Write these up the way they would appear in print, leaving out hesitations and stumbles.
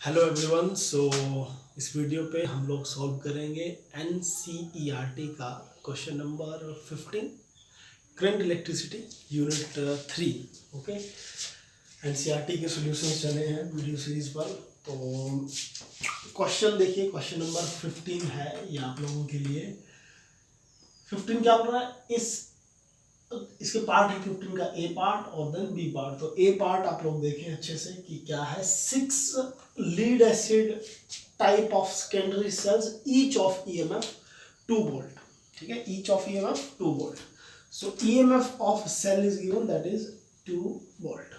Hello everyone. इस video पे हम लोग सॉल्व करेंगे एनसीईआरटी का question number 15 current electricity unit 3। Okay, NCERT के सॉल्यूशंस चले हैं वीडियो सीरीज पर। तो क्वेश्चन देखिए, क्वेश्चन नंबर 15 है ये आप लोगों के लिए। 15 क्या बोल रहा है, इसके पार्ट है 15 का ए पार्ट और देन बी पार्ट। तो ए पार्ट आप लोग देखें अच्छे से कि क्या है। 6 lead acid type of secondary cells, each of EMF 2 volt. ठीक है, each of EMF 2 volt. So EMF of cell is given, that is 2 volt.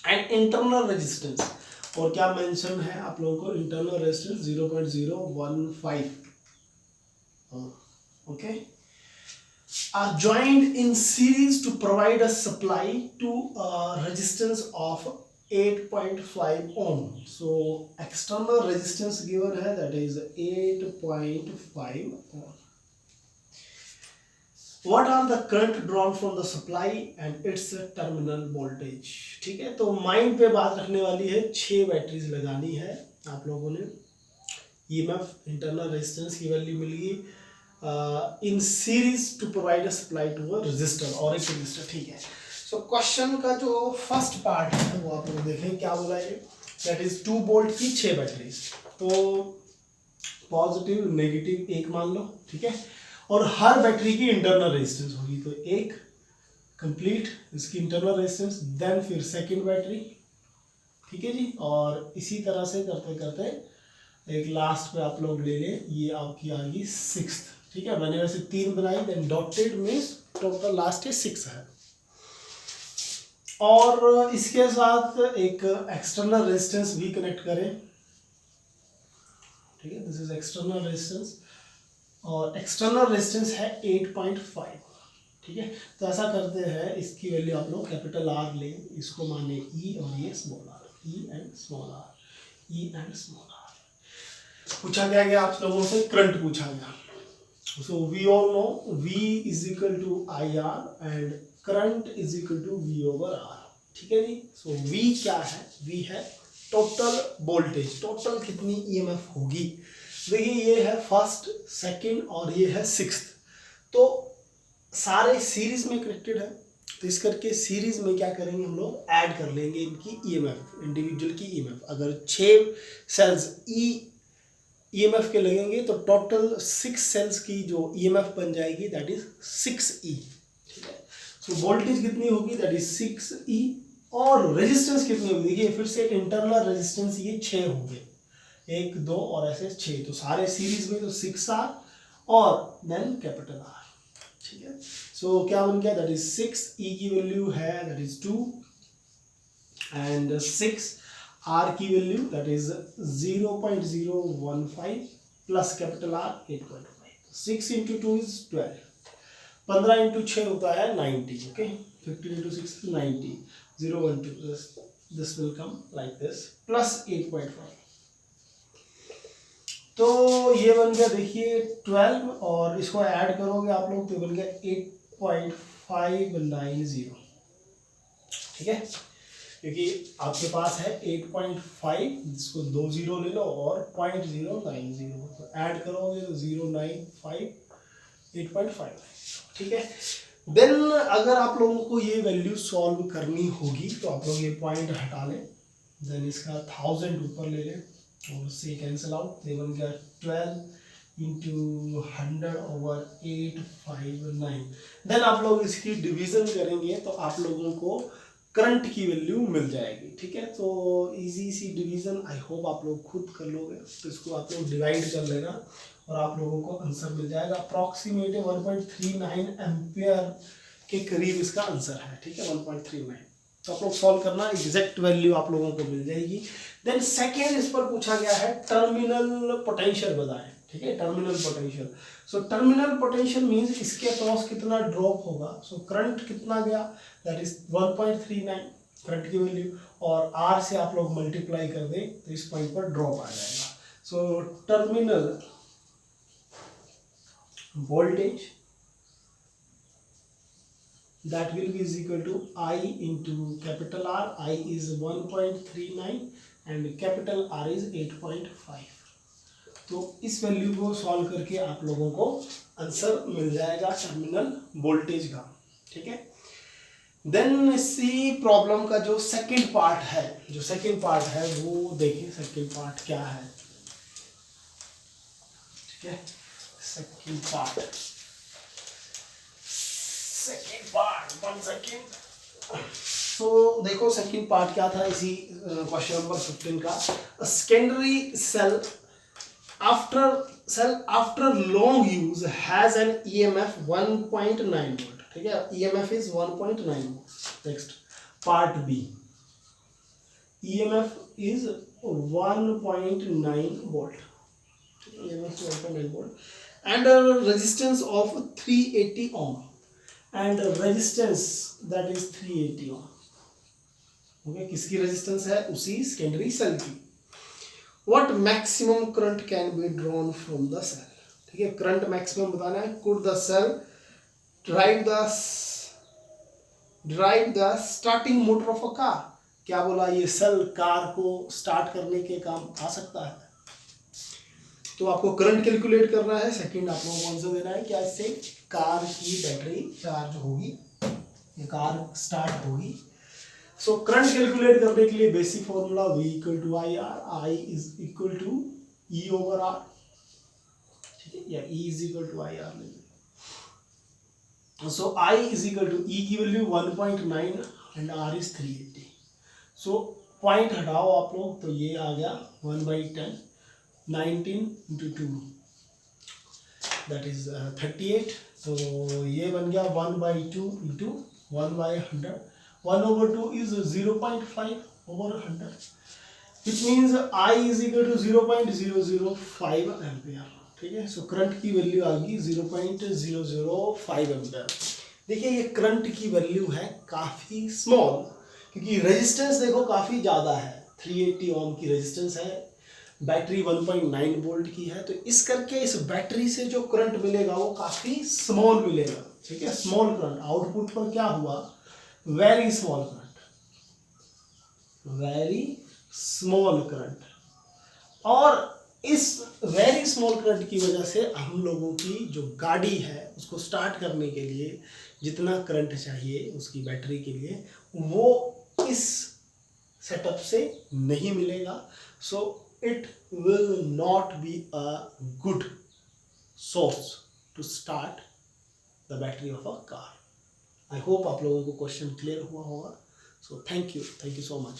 And internal resistance, और क्या मेंशन है आप लोगों को, internal resistance 0.015। Okay, are joined in series to provide a supply to a resistance of 8.5 ohm. So external resistance given है, that is 8.5 ohm. What are the current drawn from the supply and its terminal voltage? ठीक है, तो mind पे बात रखने वाली है। 6 batteries लगानी है आप लोगों ने। ईएमएफ इंटरनल रेजिस्टेंस की वैल्यू मिल गई in series to provide supply to a register और एक रजिस्टर। ठीक है, सो क्वेश्चन का जो फर्स्ट पार्ट है वो आप लोग देखें क्या बोला है। दैट इज 2 वोल्ट की 6 बैटरीज। तो पॉजिटिव नेगेटिव एक मान लो, ठीक है, और हर बैटरी की इंटरनल रेजिस्टेंस होगी। तो एक कंप्लीट इसकी इंटरनल रेजिस्टेंस, देन फिर सेकंड बैटरी, ठीक है जी। और इसी तरह से करते करते एक लास्ट पे आप लोग ले लें, ये आपकी आ गई 6th। ठीक है, मैंने वैसे 3 बनाई, then dotted means total last 6 है। और इसके साथ एक एक्सटर्नल रेजिस्टेंस भी कनेक्ट करें। ठीक है, दिस इज एक्सटर्नल रेजिस्टेंस और एक्सटर्नल रेजिस्टेंस है 8.5। ठीक है, तो ऐसा करते हैं, इसकी वैल्यू आप लोग कैपिटल आर लें, इसको माने ई और ये small R, E and small R, E and small R. पूछा क्या गया आप लोगों से, करंट पूछा गया। So we all know V is equal to IR and current is equal to V over R। ठीक है जी। So V क्या है, V है टोटल वोल्टेज, टोटल कितनी EMF होगी। देखिए ये है फर्स्ट, सेकंड और ये है 6th। तो सारे सीरीज में कनेक्टेड है, तो इस करके सीरीज में क्या करेंगे हम लोग, ऐड कर लेंगे इनकी EMF, इंडिविजुअल की EMF। अगर 6 सेल्स ईएमएफ के लगेंगे तो टोटल 6 सेल्स की जो ईएमएफ बन जाएगी, दैट इज 6E। ठीक है, सो वोल्टेज कितनी होगी, दैट इज 6E। और रेजिस्टेंस कितनी होगी, देखिए फिर से इंटरनल रेजिस्टेंस ये 6 होंगे, 1 2 और ऐसे 6। तो सारे सीरीज में तो 6R और देन कैपिटल R। ठीक है, सो क्या बन गया, दैट इज 6E की वैल्यू है दैट इज 2 एंड 6 R की value that is 0.015 plus capital R 8.5। 6 into 2 is 12, 15 into 6 होता है 90। Okay, 15 into 6 is 90, 0 1 2, this will come like this, plus 8.5। तो ये बन गया देखिए 12, और इसको ऐड करोगे आप लोग तो बन गया 8.590। ठीक है, क्योंकि आपके पास है 8.5, जिसको 2 0 ले लो और 0.090, तो ऐड करोगे तो 095 8.5। ठीक है, देन अगर आप लोगों को ये वैल्यू सॉल्व करनी होगी तो आप लोग ये पॉइंट हटा लें, देन इसका 1000 ऊपर ले लें और उससे कैंसिल आउट। ये बन गया 12 इंटू 100 ओवर 859। देन आप लोग इसकी डिवीजन करेंगे तो आप लोगों को करंट की वैल्यू मिल जाएगी। ठीक है, तो easy see division, I hope आप लोग खुद कर लोगे। तो इसको आप लोग डिवाइड कर लेना और आप लोगों को आंसर मिल जाएगा। अप्रॉक्सीमेट 1.39 एम्पियर के करीब इसका आंसर है। ठीक है, 1.39। तो आप लोग सॉल्व करना, एग्जैक्ट वैल्यू आप लोगों को मिल जाएगी। देन सेकेंड इस पर पूछा गया है टर्मिनल पोटेंशियल बताएं। ठीक है, terminal potential. So terminal potential means इसके अक्रॉस कितना ड्रॉप होगा। सो करंट कितना गया, दैट इज 1.39 करंट की वैल्यू, और R से आप लोग मल्टीप्लाई कर दें तो इस पॉइंट पर ड्रॉप आ जाएगा। So terminal voltage that will be is equal to I into capital R. I is 1.39 and capital R is 8.5। तो इस वैल्यू को सॉल्व करके आप लोगों को आंसर मिल जाएगा टर्मिनल वोल्टेज का। ठीक है, देन इसी प्रॉब्लम का जो सेकंड पार्ट है वो देखिए सेकंड पार्ट क्या है। ठीक है, सेकंड पार्ट 1 सेकंड। सो देखो सेकंड पार्ट क्या था इसी क्वेश्चन नंबर 15 का। Secondary cell after long use has an EMF 1.9 volt. ठीक है, EMF is 1.9 volt. Next part B, EMF is 1.9 volt, EMF 1.9 volt and resistance of 380 ohm and resistance that is 380 ohm. Okay, किसकी resistance है? उसी secondary cell की। What maximum current can be drawn from the cell. ठीक है, current maximum बताना है। Could the cell drive the starting motor of a car. क्या बोला? ये सेल कार को स्टार्ट करने के काम आ सकता है। तो आपको करंट कैलकुलेट करना है। सेकंड आप लोगों को आंसर देना है क्या इससे कार की बैटरी चार्ज होगी, ये कार स्टार्ट होगी। सो करंट कैलकुलेट करने के लिए basic formula V equal to I R, I is equal to E over R. ठीक है, या E is equal to I R लेंगे। So I is equal to E की value 1.9 and R is 380। So point हटाओ आप लोग, तो ये आ गया 1/10, 19 into 2 दैट इज 38। तो ये बन गया 1/2 into 1/100। 1/2 is 0.5 over 100, which means I is equal to 0.005 ampere. ठीक है, सो करंट की वैल्यू आ गई 0.005 एम्पियर। देखिए ये करंट की वैल्यू है काफ़ी स्मॉल, क्योंकि रेजिस्टेंस देखो काफ़ी ज़्यादा है, 380 ओम की रेजिस्टेंस है, बैटरी 1.9 वोल्ट की है। तो इस करके इस बैटरी से जो करंट मिलेगा वो काफ़ी स्मॉल मिलेगा। ठीक है, स्मॉल करंट। आउटपुट पर क्या हुआ? Very small current, very small current. और इस वेरी स्मॉल करंट की वजह से हम लोगों की जो गाड़ी है उसको स्टार्ट करने के लिए जितना करंट चाहिए उसकी बैटरी के लिए वो इस सेटअप से नहीं मिलेगा। So it will not be a good source to start the battery of a car. I hope आप लोगों को क्वेश्चन क्लियर हुआ होगा। So thank you so much.